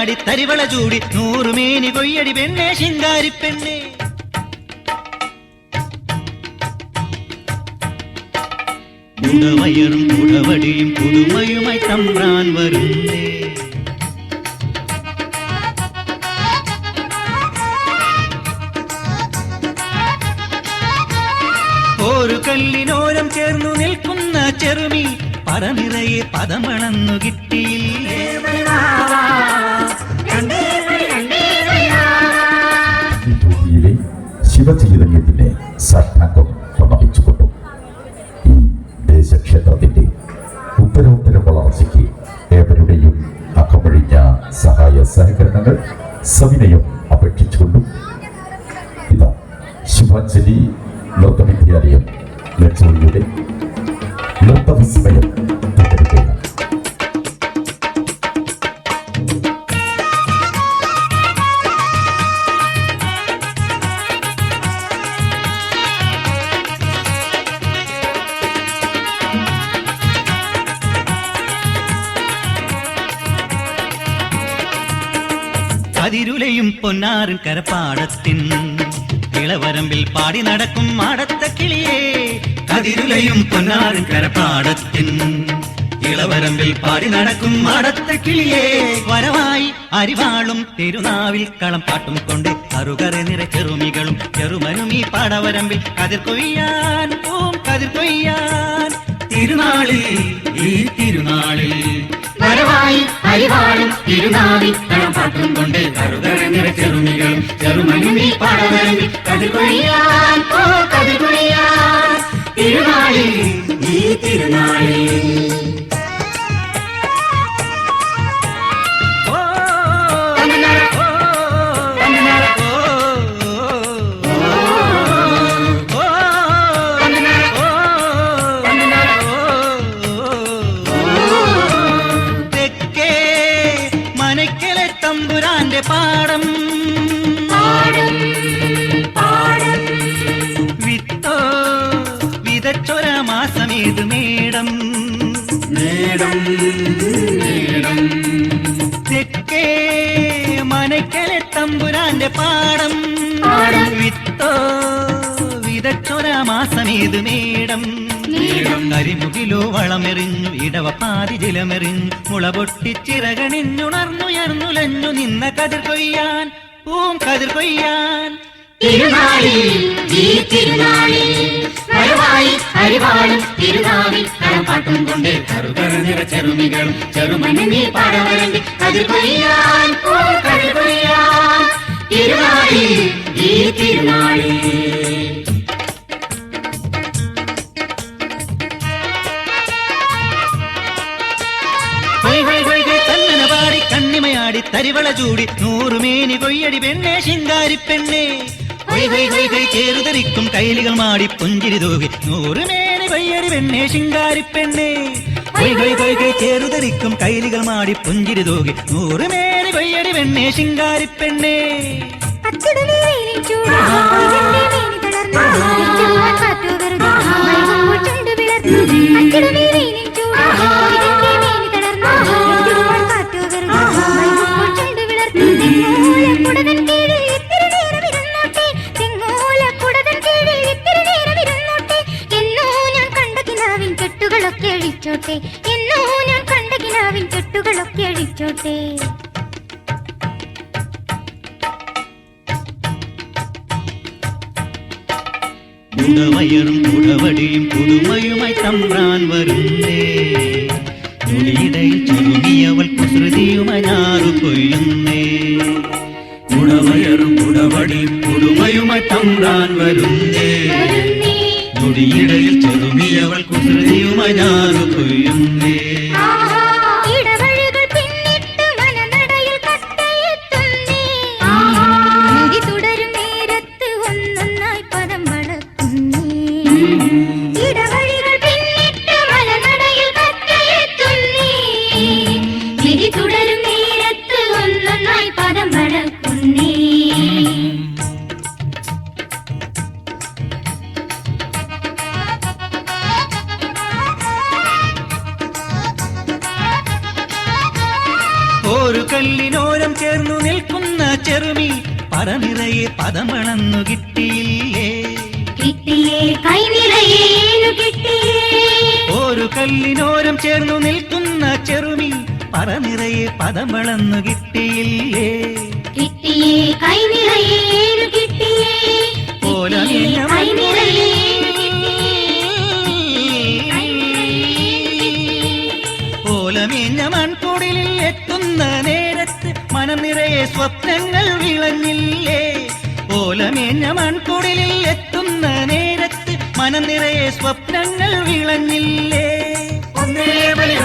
കണ്ണിമയാടി തരിവള ചൂടി നൂറുമേനി കൊയ്യടി പെണ്ണേ ശിങ്കാരി പെണ്ണേ. ഉടവയറും ഉടവടിയും പുതുമയുമായി തമ്പ്രാൻ വരുന്നേ. ഒരു കല്ലിനോരം ചേർന്നു നിൽക്കുന്ന ചെറുമി പറനിറയെ പദമണന്നു കിട്ടിയില്ലേ. ശിവചൈതന്യത്തിന്റെ സാഷ്ടാംഗം സമർപ്പിച്ചുകൊണ്ടു ഈ ദേശക്ഷേത്രത്തിന്റെ ഉത്തരോത്തര വളർച്ചയ്ക്ക് ഏവരുടെയും അകമഴിഞ്ഞ സഹായ സഹകരണങ്ങൾ സവിനയം അപേക്ഷിച്ചുകൊണ്ടും ഇതാ ശിവാഞ്ജലി ലോകവിദ്യാലയം ലക്ഷയുടെ ലോകവിസ്മയം തുടരുകയാണ്. അതിരുലയും പൊന്നാറിൻ കരപ്പാടത്തിൻ ഇളവരമ്പിൽ പാടി നടക്കും മാടത്ത കിളിയേ. കതിരുലയും പൊന്നാറിൻ കരപ്പാടത്തിൻ ഇളവരമ്പിൽ പാടി നടക്കും മാടത്ത കിളിയേ. വരവായി അരിവാളും തിരുനാവിൽ കളം പാട്ടും കൊണ്ട് അറുകറെ നിറ ചെറുമികളും ചെറുമനും ഈ പാടവരമ്പിൽ കതിർ കൊയ്യാൻ കതിർ കൊയ്യാൻ. തിരുനാളിൽ ഈ തിരുനാളിൽ വരവായി അരിവാളും തിരുനാവിൽ കളം പാട്ടും കൊണ്ട് അറുകറെ നിറ ചെറുമികളും ചെറുമനും ഈ പാടവരമ്പിൽ കതിർ കൊയ്യാൻ കതിർ കൊയ്യാൻ. തിരുനാളിൽ ഈ തിരുനാളിൽ തമ്പുരാന്റെ പാടം വിത്തോ വിതച്ചൊര മാസമേത് മേടം തെക്കേ മനക്കലെ തമ്പുരാന്റെ പാടം വിത്തോ വിതച്ചൊര മാസമേത് മേടം. കരിമുകിലോ വളമെറിഞ്ഞു ഇടവ പാതി ജലമെറിഞ്ഞു മുള പൊട്ടിച്ചിറകണിഞ്ഞുണർന്നുയർന്നുലഞ്ഞു നിന്ന കതിർ കൊയ്യാൻ കതിർ കൊയ്യാൻ. തിരുനാളിൽ ഈ തിരുനാളിൽ വരവായി അരിവാളും തിരുനാവിൽ കളപ്പാട്ടും കൊണ്ട് കറുകറ നിറ ചെറുമികളും ചെറുമനും ഈ പാടവരമ്പിൽ കതിർ കൊയ്യാൻ കതിർ കൊയ്യാൻ. തിരുനാളിൽ ഈ തിരുനാളിൽ പാടി കണ്ണിമയാടി തരിവള ചൂടി നൂറുമേനി കൊയ്യടി പെണ്ണേ ശിങ്കാരി പെണ്ണേ. ചേറുതരിക്കും കൈലികൾ മാടി പുഞ്ചിരി തൂകി നൂറുമേനി കൊയ്യടി പെണ്ണേ ശിങ്കാരി പെണ്ണേ. ചേറുതരിക്കും കൈലികൾ മാടി പുഞ്ചിരി തൂകി നൂറുമേനി കൊയ്യടി പെണ്ണേ ശിങ്കാരി പെണ്ണേ. എന്നോ ഞാൻ കണ്ട കിനാവിൻ കെട്ടുകളൊക്കെ അഴിച്ചോട്ടെ. ഉടവയറും ഉടവടിയും പുതുമയുമായി തമ്പ്രാൻ വരുന്നേ. തുണിയിടയിൽ ചെറുമിയവൾ കുസൃതിയുമായി ഞാറു കൊയ്യുന്നേ. ഉടവയറും ഉടവടിയും പുതുമയുമായി തമ്പ്രാൻ വരുന്നേ. തുണിയിടയിൽ ചെറുമിയവൾ കുസൃതിയുമായി ഞാറു കൊയ്യുന്നേ. ഒരു കല്ലിനോരം ചേർന്നു നിൽക്കുന്ന ചെറുമി പറ നിറയെ പദമണന്നു കിട്ടിയില്ലേ കിട്ടിയേ കൈ നിറയെ ഏഴു കിട്ടിയേ ഒരു കല്ലിനോരം ചേർന്നു നിൽക്കുന്ന ചെറുമി പറ നിറയെ പദമളന്നു കിട്ടിയില്ലേ കിട്ടിയേ കൈ നിറയെ ഏഴു കിട്ടിയേ ഓലമേഞ്ഞ കൈ നിറയെ ഓലമേഞ്ഞ മൺകുടിലിൽ എത്തുന്ന നേരത്ത് മനം നിറയെ സ്വപ്നങ്ങൾ വിളഞ്ഞില്ലേ ഓലമേഞ്ഞ മൺകുടിലിൽ എത്തുന്ന നേരത്ത് മനം നിറയെ സ്വപ്നങ്ങൾ വിളഞ്ഞില്ലേ ഒന്നേ ബലി